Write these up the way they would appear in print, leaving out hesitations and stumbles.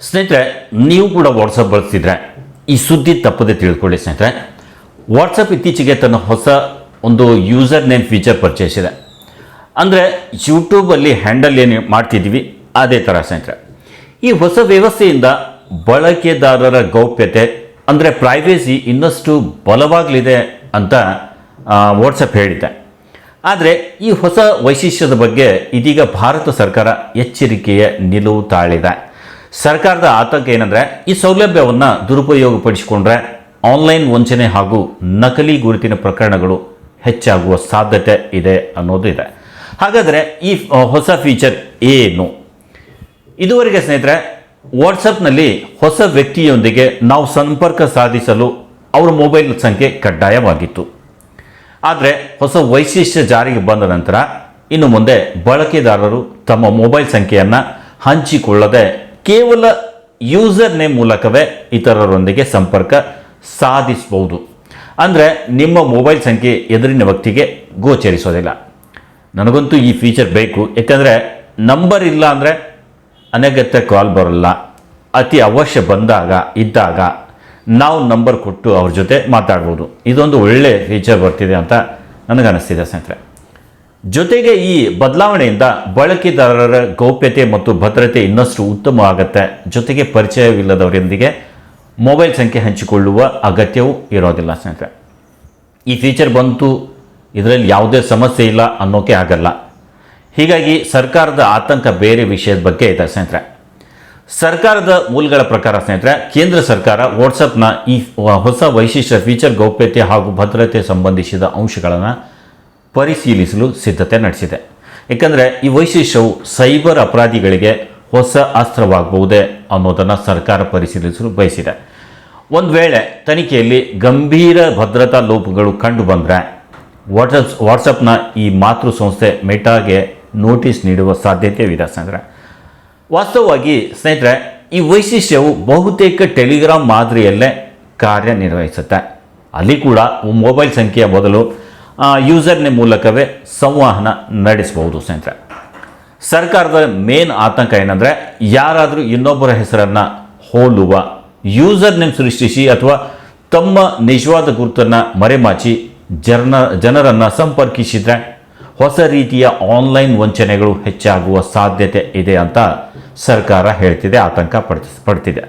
ಸ್ನೇಹಿತರೆ, ನೀವು ಕೂಡ ವಾಟ್ಸಪ್ ಬಳಸ್ತಿದ್ರೆ ಈ ಸುದ್ದಿ ತಪ್ಪದೆ ತಿಳ್ಕೊಳ್ಳಿ. ಸ್ನೇಹಿತರೆ, ವಾಟ್ಸಪ್ ಇತ್ತೀಚೆಗೆ ತನ್ನ ಹೊಸ ಒಂದು ಯೂಸರ್ ನೇಮ್ ಫೀಚರ್ ಪರ್ಚೇಸಿದೆ. ಅಂದರೆ ಯೂಟ್ಯೂಬಲ್ಲಿ ಹ್ಯಾಂಡಲ್ ಏನು ಮಾಡ್ತಿದ್ದೀವಿ ಅದೇ ಥರ. ಸ್ನೇಹಿತರೆ, ಈ ಹೊಸ ವ್ಯವಸ್ಥೆಯಿಂದ ಬಳಕೆದಾರರ ಗೌಪ್ಯತೆ ಅಂದರೆ ಪ್ರೈವೇಸಿ ಇನ್ನಷ್ಟು ಬಲವಾಗಲಿದೆ ಅಂತ ವಾಟ್ಸಪ್ ಹೇಳಿದೆ. ಆದರೆ ಈ ಹೊಸ ವೈಶಿಷ್ಟ್ಯದ ಬಗ್ಗೆ ಇದೀಗ ಭಾರತ ಸರ್ಕಾರ ಎಚ್ಚರಿಕೆಯ ನಿಲುವು ತಾಳಿದೆ. ಸರ್ಕಾರದ ಆತಂಕ ಏನಂದರೆ, ಈ ಸೌಲಭ್ಯವನ್ನು ದುರುಪಯೋಗಪಡಿಸಿಕೊಂಡ್ರೆ ಆನ್ಲೈನ್ ವಂಚನೆ ಹಾಗೂ ನಕಲಿ ಗುರುತಿನ ಪ್ರಕರಣಗಳು ಹೆಚ್ಚಾಗುವ ಸಾಧ್ಯತೆ ಇದೆ ಅನ್ನೋದು ಇದೆ. ಹಾಗಾದರೆ ಈ ಹೊಸ ಫೀಚರ್ ಏನು? ಇದುವರೆಗೆ ಸ್ನೇಹಿತರೆ, ವಾಟ್ಸಪ್ನಲ್ಲಿ ಹೊಸ ವ್ಯಕ್ತಿಯೊಂದಿಗೆ ನಾವು ಸಂಪರ್ಕ ಸಾಧಿಸಲು ಅವರ ಮೊಬೈಲ್ ಸಂಖ್ಯೆ ಕಡ್ಡಾಯವಾಗಿತ್ತು. ಆದರೆ ಹೊಸ ವೈಶಿಷ್ಟ್ಯ ಜಾರಿಗೆ ಬಂದ ನಂತರ ಇನ್ನು ಮುಂದೆ ಬಳಕೆದಾರರು ತಮ್ಮ ಮೊಬೈಲ್ ಸಂಖ್ಯೆಯನ್ನು ಹಂಚಿಕೊಳ್ಳದೆ ಕೇವಲ ಯೂಸರ್ ನೇಮ್ ಮೂಲಕವೇ ಇತರರೊಂದಿಗೆ ಸಂಪರ್ಕ ಸಾಧಿಸಬಹುದು. ಅಂದರೆ ನಿಮ್ಮ ಮೊಬೈಲ್ ಸಂಖ್ಯೆ ಎದುರಿನ ವ್ಯಕ್ತಿಗೆ ಗೋಚರಿಸೋದಿಲ್ಲ. ನನಗಂತೂ ಈ ಫೀಚರ್ ಬೇಕು. ಯಾಕಂದರೆ ನಂಬರ್ ಇಲ್ಲ ಅಂದರೆ ಅನಗತ್ಯ ಕಾಲ್ ಬರೋಲ್ಲ. ಅತಿ ಅವಶ್ಯ ಇದ್ದಾಗ ನಾವು ನಂಬರ್ ಕೊಟ್ಟು ಅವ್ರ ಜೊತೆ ಮಾತಾಡ್ಬೋದು. ಇದೊಂದು ಒಳ್ಳೆ ಫೀಚರ್ ಬರ್ತಿದೆ ಅಂತ ನನಗನ್ನಿಸ್ತಿದೆ ಸ್ನೇಹಿತರೆ. ಜೊತೆಗೆ ಈ ಬದಲಾವಣೆಯಿಂದ ಬಳಕೆದಾರರ ಗೌಪ್ಯತೆ ಮತ್ತು ಭದ್ರತೆ ಇನ್ನಷ್ಟು ಉತ್ತಮವಾಗುತ್ತೆ. ಜೊತೆಗೆ ಪರಿಚಯವಿಲ್ಲದವರೊಂದಿಗೆ ಮೊಬೈಲ್ ಸಂಖ್ಯೆ ಹಂಚಿಕೊಳ್ಳುವ ಅಗತ್ಯವೂ ಇರೋದಿಲ್ಲ ಸ್ನೇಹಿತರೆ. ಈ ಫೀಚರ್ ಬಂತು, ಇದರಲ್ಲಿ ಯಾವುದೇ ಸಮಸ್ಯೆ ಇಲ್ಲ ಅನ್ನೋಕೆ ಆಗಲ್ಲ. ಹೀಗಾಗಿ ಸರ್ಕಾರದ ಆತಂಕ ಬೇರೆ ವಿಷಯದ ಬಗ್ಗೆ ಇದೆ ಸ್ನೇಹಿತರೆ. ಸರ್ಕಾರದ ಮೂಲಗಳ ಪ್ರಕಾರ ಸ್ನೇಹಿತರೆ, ಕೇಂದ್ರ ಸರ್ಕಾರ ವಾಟ್ಸಪ್ನ ಈ ಹೊಸ ವೈಶಿಷ್ಟ್ಯ ಫೀಚರ್ ಗೌಪ್ಯತೆ ಹಾಗೂ ಭದ್ರತೆ ಸಂಬಂಧಿಸಿದ ಅಂಶಗಳನ್ನು ಪರಿಶೀಲಿಸಲು ಸಿದ್ಧತೆ ನಡೆಸಿದೆ. ಏಕೆಂದರೆ ಈ ವೈಶಿಷ್ಟ್ಯವು ಸೈಬರ್ ಅಪರಾಧಿಗಳಿಗೆ ಹೊಸ ಅಸ್ತ್ರವಾಗಬಹುದೇ ಅನ್ನೋದನ್ನು ಸರ್ಕಾರ ಪರಿಶೀಲಿಸಲು ಬಯಸಿದೆ. ಒಂದು ವೇಳೆ ತನಿಖೆಯಲ್ಲಿ ಗಂಭೀರ ಭದ್ರತಾ ಲೋಪಗಳು ಕಂಡು ಬಂದರೆ ವಾಟ್ಸಪ್ನ ಈ ಮಾತೃ ಸಂಸ್ಥೆ ಮೆಟಾಗೆ ನೋಟಿಸ್ ನೀಡುವ ಸಾಧ್ಯತೆ ಇದೆ ಸ್ನೇಹಿತರೆ. ವಾಸ್ತವವಾಗಿ ಸ್ನೇಹಿತರೆ, ಈ ವೈಶಿಷ್ಟ್ಯವು ಬಹುತೇಕ ಟೆಲಿಗ್ರಾಮ್ ಮಾದರಿಯಲ್ಲೇ ಕಾರ್ಯನಿರ್ವಹಿಸುತ್ತೆ. ಅಲ್ಲಿ ಕೂಡ ಮೊಬೈಲ್ ಸಂಖ್ಯೆಯ ಬದಲು ಯೂಸರ್ ನೇಮ್ ಮೂಲಕವೇ ಸಂವಹನ ನಡೆಸಬಹುದು ಸ್ನೇಹಿತರೆ. ಸರ್ಕಾರದ ಮೇನ್ ಆತಂಕ ಏನಂದರೆ, ಯಾರಾದರೂ ಇನ್ನೊಬ್ಬರ ಹೆಸರನ್ನು ಹೋಲುವ ಯೂಸರ್ ನೇಮ್ ಸೃಷ್ಟಿಸಿ ಅಥವಾ ತಮ್ಮ ನಿಜವಾದ ಗುರುತನ್ನು ಮರೆಮಾಚಿ ಜನರನ್ನು ಸಂಪರ್ಕಿಸಿದರೆ ಹೊಸ ರೀತಿಯ ಆನ್ಲೈನ್ ವಂಚನೆಗಳು ಹೆಚ್ಚಾಗುವ ಸಾಧ್ಯತೆ ಇದೆ ಅಂತ ಸರ್ಕಾರ ಹೇಳ್ತಿದೆ, ಆತಂಕ ಪಡ್ತಿದೆ.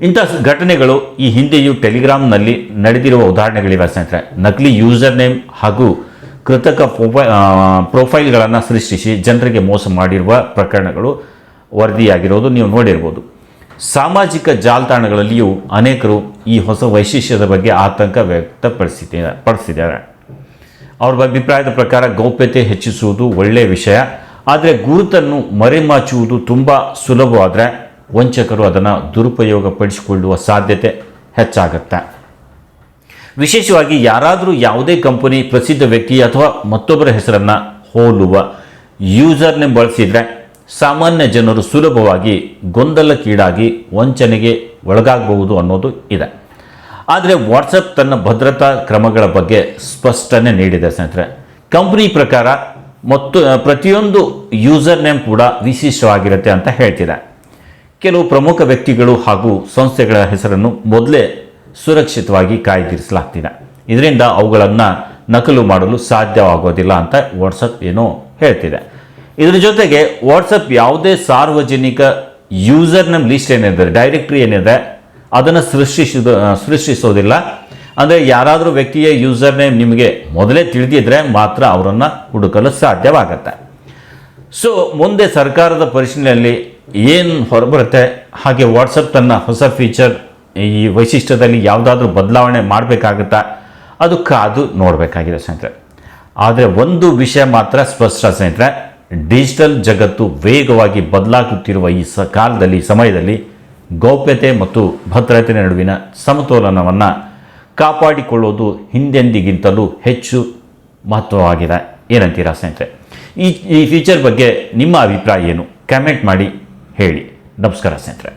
ಇಂಥ ಘಟನೆಗಳು ಈ ಹಿಂದೆಯೂ ಟೆಲಿಗ್ರಾಮ್ನಲ್ಲಿ ನಡೆದಿರುವ ಉದಾಹರಣೆಗಳಿವೆ ಸ್ನೇಹಿತರೆ. ನಕಲಿ ಯೂಸರ್ ನೇಮ್ ಹಾಗೂ ಕೃತಕ ಪ್ರೊಫೈಲ್ಗಳನ್ನು ಸೃಷ್ಟಿಸಿ ಜನರಿಗೆ ಮೋಸ ಮಾಡಿರುವ ಪ್ರಕರಣಗಳು ವರದಿಯಾಗಿರೋದು ನೀವು ನೋಡಿರ್ಬೋದು. ಸಾಮಾಜಿಕ ಜಾಲತಾಣಗಳಲ್ಲಿಯೂ ಅನೇಕರು ಈ ಹೊಸ ವೈಶಿಷ್ಟ್ಯದ ಬಗ್ಗೆ ಆತಂಕ ವ್ಯಕ್ತಪಡಿಸಿದ್ದಾರೆ. ಅವ್ರ ಅಭಿಪ್ರಾಯದ ಪ್ರಕಾರ ಗೌಪ್ಯತೆ ಹೆಚ್ಚಿಸುವುದು ಒಳ್ಳೆಯ ವಿಷಯ, ಆದರೆ ಗುರುತನ್ನು ಮರೆಮಾಚುವುದು ತುಂಬ ಸುಲಭವಾದರೆ ವಂಚಕರು ಅದನ್ನು ದುರುಪಯೋಗಪಡಿಸಿಕೊಳ್ಳುವ ಸಾಧ್ಯತೆ ಹೆಚ್ಚಾಗುತ್ತೆ. ವಿಶೇಷವಾಗಿ ಯಾರಾದರೂ ಯಾವುದೇ ಕಂಪನಿ, ಪ್ರಸಿದ್ಧ ವ್ಯಕ್ತಿ ಅಥವಾ ಮತ್ತೊಬ್ಬರ ಹೆಸರನ್ನು ಹೋಲುವ ಯೂಸರ್ ನೇಮ್ ಬಳಸಿದರೆ ಸಾಮಾನ್ಯ ಜನರು ಸುಲಭವಾಗಿ ಗೊಂದಲಕ್ಕೀಡಾಗಿ ವಂಚನೆಗೆ ಒಳಗಾಗಬಹುದು ಅನ್ನೋದು ಇದೆ. ಆದರೆ ವಾಟ್ಸಪ್ ತನ್ನ ಭದ್ರತಾ ಕ್ರಮಗಳ ಬಗ್ಗೆ ಸ್ಪಷ್ಟನೆ ನೀಡಿದೆ ಸ್ನೇಹಿತರೆ. ಕಂಪನಿ ಪ್ರಕಾರ ಪ್ರತಿಯೊಂದು ಯೂಸರ್ ನೇಮ್ ಕೂಡ ವಿಶಿಷ್ಟವಾಗಿರುತ್ತೆ ಅಂತ ಹೇಳ್ತಿದೆ. ಕೆಲವು ಪ್ರಮುಖ ವ್ಯಕ್ತಿಗಳು ಹಾಗೂ ಸಂಸ್ಥೆಗಳ ಹೆಸರನ್ನು ಮೊದಲೇ ಸುರಕ್ಷಿತವಾಗಿ ಕಾಯ್ದಿರಿಸಲಾಗ್ತಿದೆ. ಇದರಿಂದ ಅವುಗಳನ್ನು ನಕಲು ಮಾಡಲು ಸಾಧ್ಯವಾಗೋದಿಲ್ಲ ಅಂತ ವಾಟ್ಸಪ್ ಏನೋ ಹೇಳ್ತಿದೆ. ಇದರ ಜೊತೆಗೆ ವಾಟ್ಸಪ್ ಯಾವುದೇ ಸಾರ್ವಜನಿಕ ಯೂಸರ್ ನೇಮ್ ಲಿಸ್ಟ್ ಏನಿದೆ, ಡೈರೆಕ್ಟ್ರಿ ಏನಿದೆ, ಅದನ್ನು ಸೃಷ್ಟಿಸೋದಿಲ್ಲ. ಅಂದರೆ ಯಾರಾದರೂ ವ್ಯಕ್ತಿಯ ಯೂಸರ್ ನೇಮ್ ನಿಮಗೆ ಮೊದಲೇ ತಿಳಿದಿದ್ರೆ ಮಾತ್ರ ಅವರನ್ನು ಹುಡುಕಲು ಸಾಧ್ಯವಾಗತ್ತೆ. ಸೊ ಮುಂದೆ ಸರ್ಕಾರದ ಪರಿಶೀಲನೆಯಲ್ಲಿ ಏನು ಹೊರಬರುತ್ತೆ, ಹಾಗೆ ವಾಟ್ಸಪ್ ತನ್ನ ಹೊಸ ಫೀಚರ್ ಈ ವೈಶಿಷ್ಟ್ಯದಲ್ಲಿ ಯಾವುದಾದ್ರೂ ಬದಲಾವಣೆ ಮಾಡಬೇಕಾಗುತ್ತಾ, ಅದು ಕಾದು ನೋಡಬೇಕಾಗಿದೆ ಸ್ನೇಹಿತರೆ. ಆದರೆ ಒಂದು ವಿಷಯ ಮಾತ್ರ ಸ್ಪಷ್ಟ ಸ್ನೇಹಿತರೆ, ಡಿಜಿಟಲ್ ಜಗತ್ತು ವೇಗವಾಗಿ ಬದಲಾಗುತ್ತಿರುವ ಈ ಸಮಯದಲ್ಲಿ ಗೌಪ್ಯತೆ ಮತ್ತು ಭದ್ರತೆ ನಡುವಿನ ಸಮತೋಲನವನ್ನು ಕಾಪಾಡಿಕೊಳ್ಳುವುದು ಹಿಂದೆಂದಿಗಿಂತಲೂ ಹೆಚ್ಚು ಮಹತ್ವವಾಗಿದೆ. ಏನಂತೀರಾ ಸ್ನೇಹಿತರೆ? ಈ ಫೀಚರ್ ಬಗ್ಗೆ ನಿಮ್ಮ ಅಭಿಪ್ರಾಯ ಏನು? ಕಮೆಂಟ್ ಮಾಡಿ ಹೇಳಿ. ನಮಸ್ಕಾರ ಸ್ನೇಹಿತರೆ.